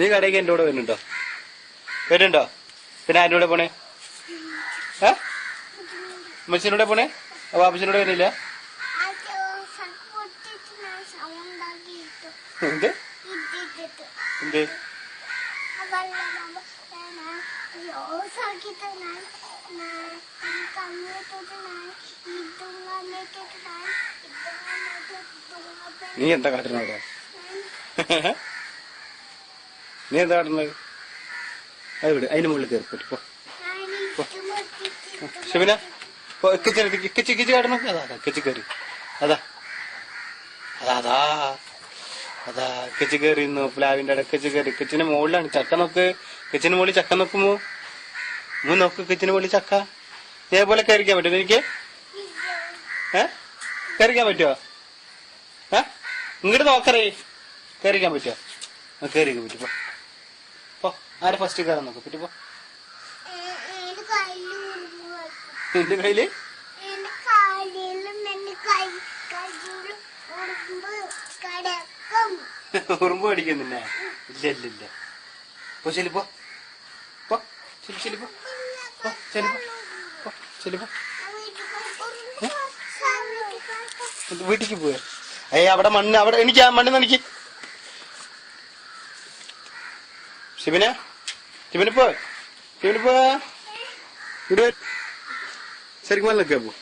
നീ കടയ്ക്ക് എന്റെ കൂടെ വരുന്നുണ്ടോ? വരുന്നുണ്ടോ? പിന്നെ ആരുടെ കൂടെ പോണേ? അമ്മച്ചിനൂടെ പോണേ? വാപ്പച്ചിനൂടെ വരുന്നില്ല? എന്ത് എന്ത് നീ എന്താ കാട്ടുന്നത് അവിടെ? നീ എന്താ കാട്ടുന്നത്? അത് വിട്, അതിന് മുകളിൽ കയറി പോ. ഷെബിന കിച്ച് കാട്ടണം. അതാ കിച്ച് കയറി. അതാ അതാ അതാ അതാ കിച്ച് കയറിയിരുന്നു. പ്ലാവിന്റെ ഇടക്കച്ച് കയറി. കിച്ചിന്റെ മുകളിലാണ് ചക്ക. നോക്ക്, കിച്ചിന് മുകളിൽ ചക്ക നോക്കുമോ? നോക്ക്, കിച്ചിന് മുകളിൽ ചക്ക. ഇതേപോലെ കയറിക്കാൻ പറ്റുമോ എനിക്ക്? കയറിക്കാൻ പറ്റുമോ? ഇങ്ങോട്ട് നോക്കറേ. കയറിക്കാൻ പറ്റുമോ? കയറിക്കാൻ പറ്റും. പോ, ആരെ ഫസ്റ്റ് കയറാൻ നോക്ക്. പറ്റുമ്പോ എന്റെ കയ്യില് ഉറുമ്പ് കടിക്കുന്നില്ല. ഇല്ല ഇല്ല ഇല്ല. പോ ചെലിപ്പോ. ചെലിപ്പോ വീട്ടിക്ക് പോയ. അവിടെ മണ്ണ്, അവിടെ എനിക്ക് ആ മണ്ണ് നനക്ക്. ശിവനിപ്പോ ഇവിടെ ശരിക്കും മണ്ണ് നിൽക്കാ പോ.